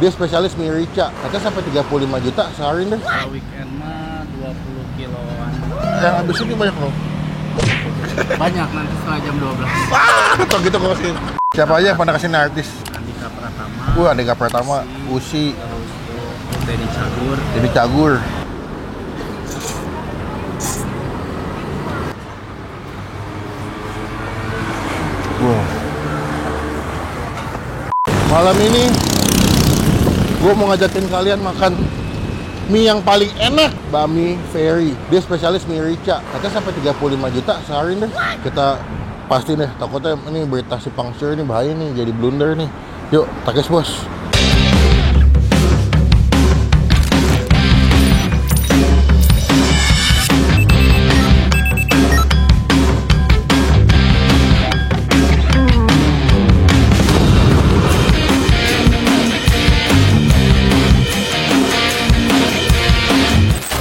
Dia spesialis mie rica. Katanya sampai 35 juta sehari deh. Kalau weekend mah 20 kiloan. Yang habis ini banyak loh. Banyak nanti setelah jam 12. Atau gitu kok sih. Siapa aja yang pernah kesini artis? Andika Pratama. Andika Pratama, Usi, Terus Denny Cagur. Denny Cagur. Wow. Malam ini gue mau ngajakin kalian makan mie yang paling enak, Bami Ferry. Dia spesialis mie rica. Katanya sampai 35 juta sehari deh. Kita pasti deh, takutnya ini berita si Pangsir ini bahaya nih, jadi blunder nih. Yuk, takis bos.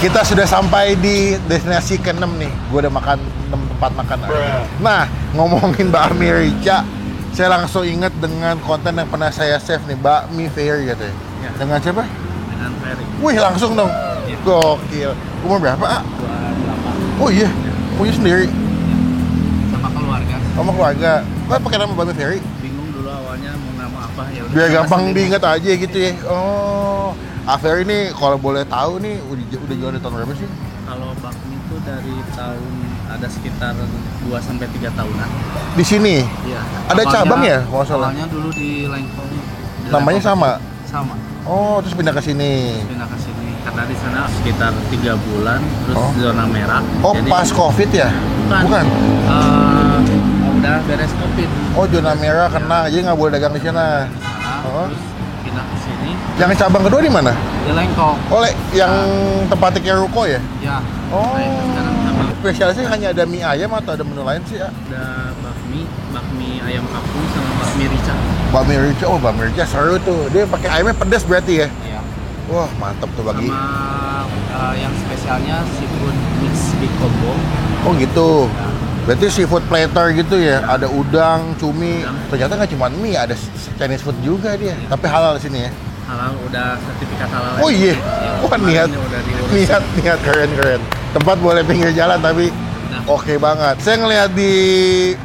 Kita sudah sampai di destinasi ke-6 nih. Gue udah makan 6 tempat makan. Nah, ngomongin bakmi rica, saya langsung inget dengan konten yang pernah saya save nih, bakmi Ferry katanya. Ya. Dengan siapa? Dengan Ferry. Wih, langsung dong. Ya. Gokil. Umur berapa, A? 28. Oh iya, punya sendiri. Sama keluarga. Sama keluarga. Kok pakai nama bakmi Ferry? Bingung dulu awalnya mau nama apa ya. Biar gampang diingat aja gitu ya. Oh. Ferry ini kalau boleh tahu nih udah jual dari tahun berapa sih? Kalau bakmi itu dari tahun ada sekitar 2-3 tahunan. Di sini? Iya. Ada cabang ya, kalau salah? Awalnya dulu di Lengkong. Namanya sama? Sama. Oh, terus pindah ke sini. Pindah ke sini karena di sana sekitar 3 bulan, terus zona merah. Oh, jadi, pas COVID ya? Bukan. Udah beres COVID. Oh, zona merah kena, jadi nggak boleh dagang di sana. Terus pindah ke sini. Yang cabang kedua di mana? Di Lengkong. Oh, yang tempatnya kayak ruko ya? Ya. Oh. Nah, itu sekarang sama. Spesialisnya hanya ada mie ayam atau ada menu lain sih ya? Ada bakmi ayam kampung sama bakmi rica. Bakmi rica, oh bakmi rica seru tuh. Dia pakai ayamnya pedas berarti ya? Iya. Wah, mantap tuh bagi. Sama yang spesialnya seafood mix big combo. Oh gitu. Ya. Berarti seafood platter gitu ya? Ada udang, cumi. Ternyata nggak cuma mie, ada Chinese food juga dia. Ya. Tapi halal di sini ya? Halal, udah sertifikat halal. Oh iya? Wah, niat keren. Tempat boleh pinggir jalan tapi oke banget. Saya ngeliat di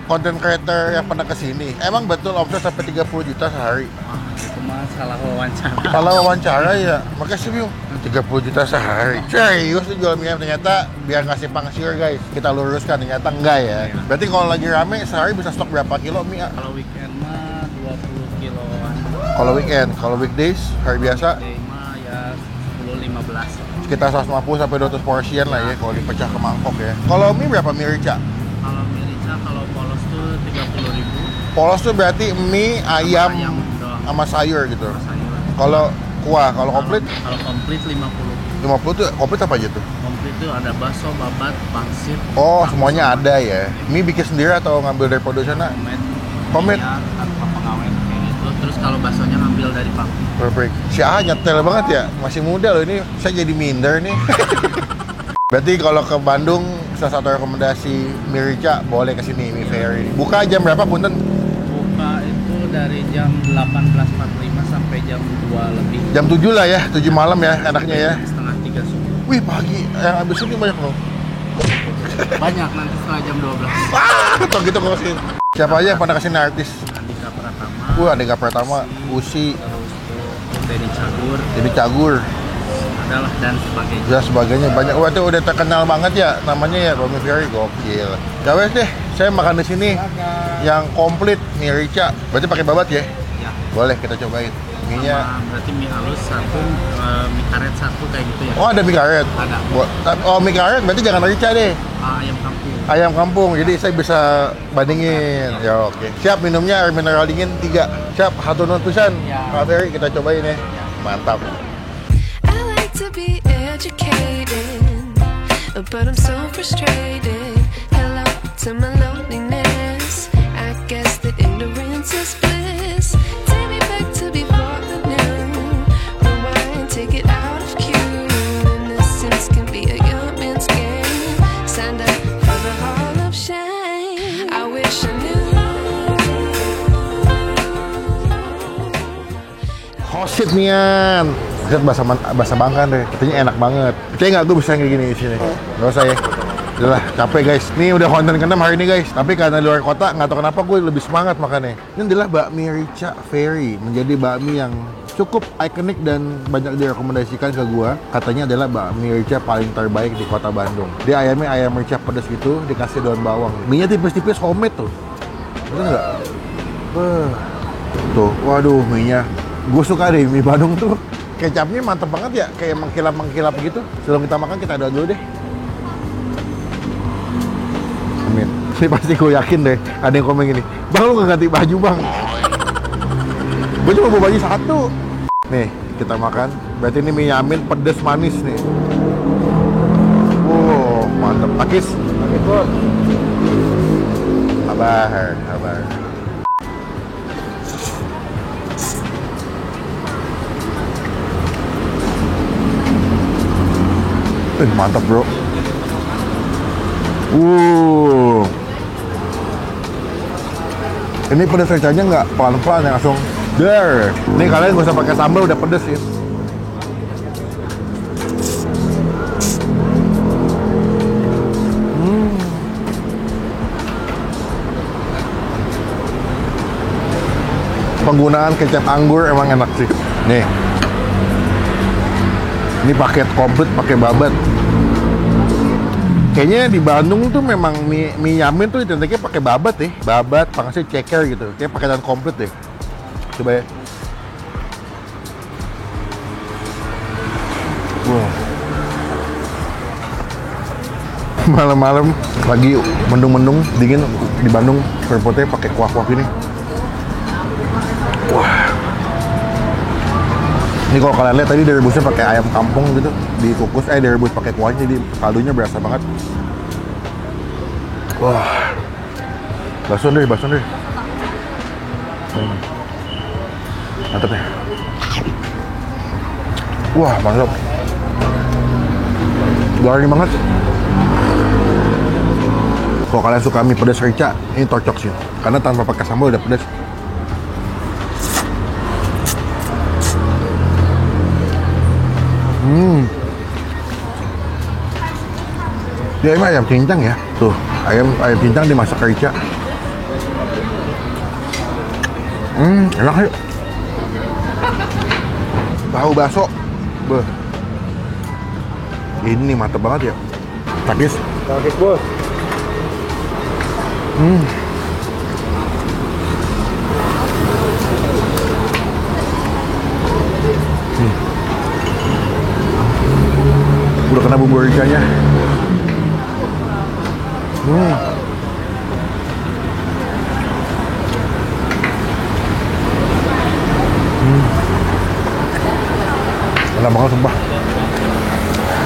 content creator yang pernah kesini, emang betul omset sampai 30 juta sehari? Itu mah salah wawancara. Salah wawancara ya? Makasih Biung, 30 juta sehari. Serius tuh jual mie ayam, ternyata biar ngasih pangsiur guys. Kita luruskan, ternyata enggak ya. Berarti kalau lagi rame sehari bisa stok berapa kilo mie? Kalau weekend mah 20 kiloan. Kalau weekend, kalau weekdays, hari biasa? Weekday mah ya 10-15. Sekitar 150 sampai 200 porsian lah ya kalau dipecah ke mangkok ya. Kalau mie berapa mie rica? Kalau mie rica, kalau polos tuh 30.000. Polos tuh berarti mie ayam doang. sama sayur gitu. Sama sayur. Kalau kuah, kalau komplit? Kalau komplit 50. 50 tuh komplit apa aja tuh? Komplit tuh ada bakso, babat, pangsit. Oh, semuanya ada ya. Mie bikin sendiri atau ngambil dari produsen sana? Homemade. Iya, tanpa pengawet kayak gitu. Terus kalau baksonya ngambil dari pabrik. Perfect. Si A nyetel banget ya. Masih muda loh ini. Saya jadi minder nih. Berarti kalau ke Bandung salah satu rekomendasi mie rica boleh ke sini mie Ferry. Buka jam berapa punten? Buka itu dari jam 18.45 sampai jam 2 lebih. Jam 7 lah ya, 7 malam ya enaknya ya. Setengah 3 subuh. Wih pagi, yang habis ini banyak loh. Banyak nanti setelah jam 12. Atau gitu kok sih. Siapa aja yang pernah kesini artis? Andika Pratama. Andika Pratama, Usi, Terus Denny Cagur. Denny Cagur. Adalah dan sebagainya. Dan sebagainya banyak. Wah itu udah terkenal banget ya namanya ya Bami Ferry, gokil. Ya wes deh, saya makan di sini yang komplit mie rica. Berarti pakai babat ya? Ya. Boleh kita cobain. Mie-nya. Berarti mie halus satu, mie karet satu kayak gitu ya. Oh ada mie karet. Ada. Oh mie karet berarti jangan rica deh. Ayam kampung. Ayam kampung, jadi saya bisa bandingin. Ya oke. Siap, minumnya air mineral dingin 3. Siap, hatunun pisan. Ya. Kak Ferry kita cobain ya. Mantap. To be educated, but I'm so frustrated. Hello to my loneliness. I guess that ignorance is bliss. Take me back to before the noon. Rewind, take it out of cue. Innocence can be a young man's game. Signed up for the hall of shame. I wish I knew. Hosit bakmian. Lihat bahasa Bangka deh, katanya enak banget. Percaya nggak gue bisa kayak gini di sini? Nggak usah ya. Udah capek guys. Ini udah konten ke-6 hari ini guys. Tapi karena di luar kota, nggak tahu kenapa gue lebih semangat makannya. Ini adalah bakmi Rica Ferry, menjadi bakmi yang cukup ikonik dan banyak direkomendasikan ke gua. Katanya adalah bakmi Rica paling terbaik di kota Bandung. Dia ayamnya ayam rica pedas gitu, dikasih daun bawang. Mie-nya tipis-tipis homemade tuh. Betul nggak? Tuh, waduh mie-nya. Gue suka deh mie Bandung tuh. Kecapnya mantep banget ya, kayak mengkilap-mengkilap gitu. Sebelum kita makan, kita doa dulu deh. Amin. Ini pasti gue yakin deh, ada yang komen gini, "Bang, lu nggak ganti baju, Bang?" Gue cuma bawa baju satu. Nih, kita makan. Berarti ini mie Amin pedes manis nih. Wow, mantep. Pakis. Pakis, Bos. Sabar, sabar. Mantap bro. Ini pedas ricanya nggak pelan-pelan ya, langsung der. Ini kalian nggak usah pakai sambal, udah pedes ya. Penggunaan kecap anggur emang enak sih. Nih. Ini paket komplit, pakai babat. Kayaknya di Bandung tuh memang mie Yamin tuh identiknya pakai babat ya. Babat, pangsit ceker gitu. Kayak paketan komplit deh. Coba ya. Wow. Malam-malam lagi mendung-mendung, dingin di Bandung, kerupuknya pakai kuah-kuah gini. Wah. Ini kalau kalian lihat tadi direbusnya pakai ayam kampung gitu, dikukus, direbus pakai kuahnya, jadi kaldunya berasa banget. Wah, bakso deh. Mantap ya. Wah, mantap. Garing banget. Kalau kalian suka mie pedas rica, ini cocok sih, karena tanpa pakai sambal udah pedas. Dia emang ayam cincang ya. Tuh, ayam cincang dimasak rica. Enak ya. Tahu bakso. Beuh. Ini mantep banget ya. Takis, Bos. Udah kena bumbu ricanya. Enak banget sumpah.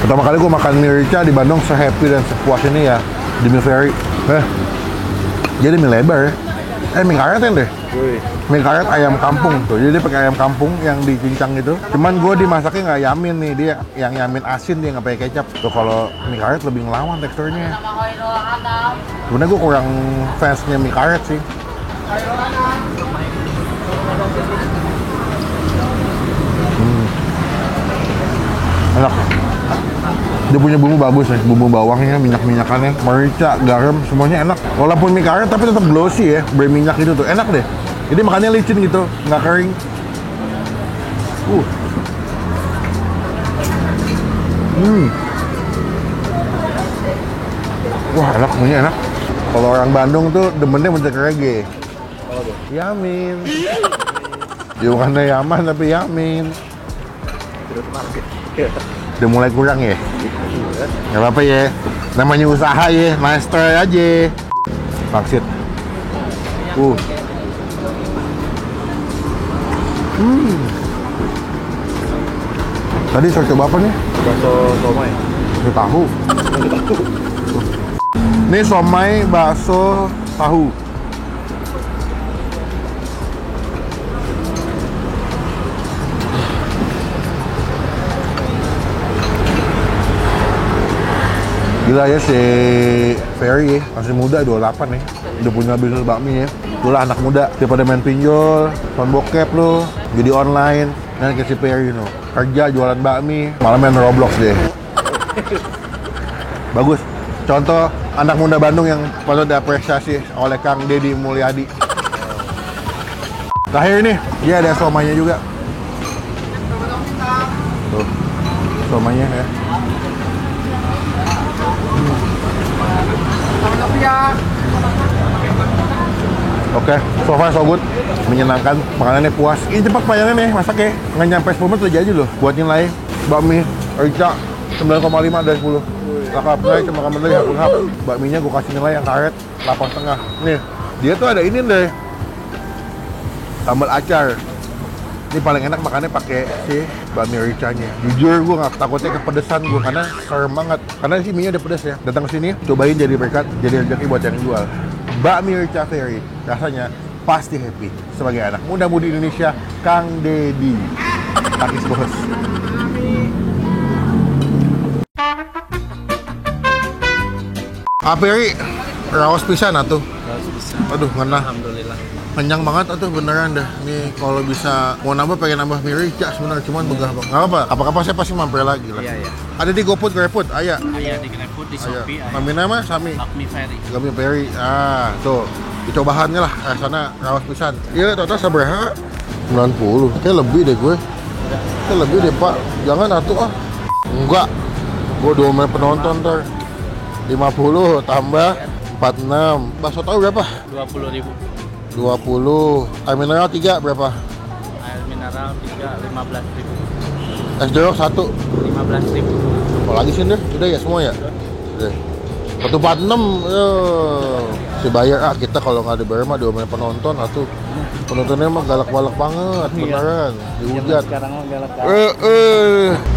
Pertama kali gue makan mie rica di Bandung se-happy dan sepuas ini ya di Mie Ferry. Jadi mie lebar ya. Mie karet deh. Mie karet ayam kampung tuh. Jadi dia pakai ayam kampung yang dicincang gitu. Cuman gue dimasaknya nggak yamin nih, dia yang yamin asin, dia nggak pakai kecap. Tuh kalau mie karet lebih ngelawan teksturnya. Sebenarnya gue kurang fansnya mie karet sih. Enak. Dia punya bumbu bagus nih, bumbu bawangnya, minyak-minyakannya, merica, garam, semuanya enak. Walaupun mie karet tapi tetap glossy ya, berminyak gitu tuh, enak deh. Jadi makannya licin gitu, nggak kering. Wah, enak, mie enak. Kalau orang Bandung tuh demennya mencek reggae. Yamin. Ya bukannya Yaman tapi Yamin. Udah mulai kurang ya? Gak apa-apa ya, namanya usaha ya, nice try aja. Pangsit. Tadi saya coba apa nih? Bakso somai. Bakso tahu. Ini somai bakso tahu. Gila ya si Ferry ya, masih muda, 28 ya. Udah punya bisnis bakmi ya. Itulah anak muda, daripada main pinjol, nonton bokep lo, jadi online. Nah, ke si Perry no. Kerja jualan bakmi, malam main Roblox deh. Bagus. Contoh anak muda Bandung yang patut diapresiasi oleh Kang Deddy Mulyadi. Terakhir nih, dia ada somanya juga. Tuh, somanya ya. Oke, so far so good, menyenangkan, makanannya puas. Ini cepat pelayanannya nih, masaknya nggak nyampe 10 menit udah jadi loh. Buat nilai bakmi Rica 9,5 dari 10. Lakap nilai cuma kamu dari hap. Bakminya gue kasih nilai yang karet 8,5. Nih, dia tuh ada ini deh, sambal acar. Ini paling enak makannya pakai si bakmi Rica-nya. Jujur gue nggak takutnya kepedesan gue karena serem banget. Karena si mie udah pedes ya. Datang ke sini, cobain jadi berkat, jadi rezeki buat yang jual. Bakmi Rica Ferry, rasanya pasti happy. Sebagai anak muda-mudi Indonesia, Kang Deddy. Takis bos. Ferry, raos pisan atuh. Aduh, ngena. Alhamdulillah. Kenyang banget atuh beneran dah. Nih kalau bisa mau nambah pengen nambah mie Rica sebenarnya cuman begah bang. Nggak apa, kapan-kapan saya pasti mampir lagi lah. Iya, iya. Ada di GoFood, GrabFood, aya. Ayah di GrabFood, di Shopee, ayah. Kami nama Sami. Bakmi Ferry. Bakmi Ferry. Ah, tuh. Dicobahannya lah sana rawas pisan. Iya, total sabaraha? 90. Kayak lebih deh gue. Kayak lebih deh, Pak. Jangan atuh ah. Enggak. Gue 2 menit penonton ntar. 50 tambah 46. Bakso tahu berapa? 20.000. 20. Air mineral 3 berapa? Air mineral 3, 15.000. Es jeruk 1. 15.000. Apa lagi sih, udah ya semua ya? Udah. 146. Si bayar kita kalau nggak dibayar mah 2 menit penonton atuh. Penontonnya mah galak-galak banget, beneran. Dihujat. Sekarang mah galak.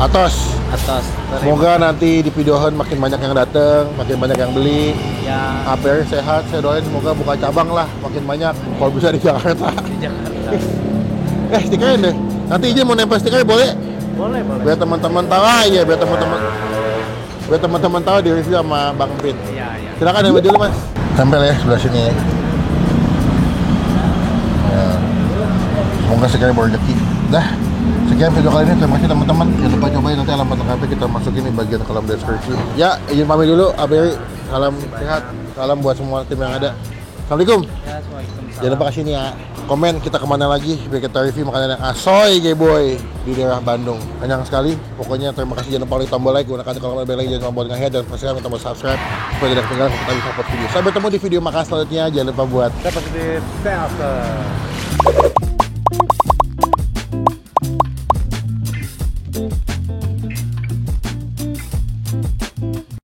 Atas. Atas. Semoga nanti di videohan makin banyak yang datang, makin banyak yang beli. Ya, APR sehat, saya doain semoga buka cabang lah, makin banyak. Kalau bisa di Jakarta. di Jakarta. Stikerin deh. Nanti izin mau nempel stiker boleh? Boleh, boleh. Biar teman-teman tahu aja, biar teman-teman tahu di review sama Bang Pin. Iya, iya. Silakan nempel dulu mas. Tempel ya sebelah sini ya. Semoga sekali berrezeki. Dah. Sekian video kali ini, terima kasih teman-teman. Jangan lupa cobain nanti alamat lengkapnya kita masukin di bagian kolom deskripsi. Ya, izin pamit dulu. Aberi, salam sehat. Salam buat semua tim yang ada. Assalamualaikum. Ya, Assalamualaikum. Jangan lupa kesini ya. Komen kita kemana lagi biar kita review makanan yang asoy boy di daerah Bandung. Kenyang sekali. Pokoknya terima kasih, jangan lupa klik tombol like, gunakan tombol bell lagi, jangan lupa buat nge-head dan pastikan tombol subscribe supaya tidak ketinggalan kita bisa upload video. Sampai bertemu di video makan selanjutnya. Jangan lupa buat Dapat di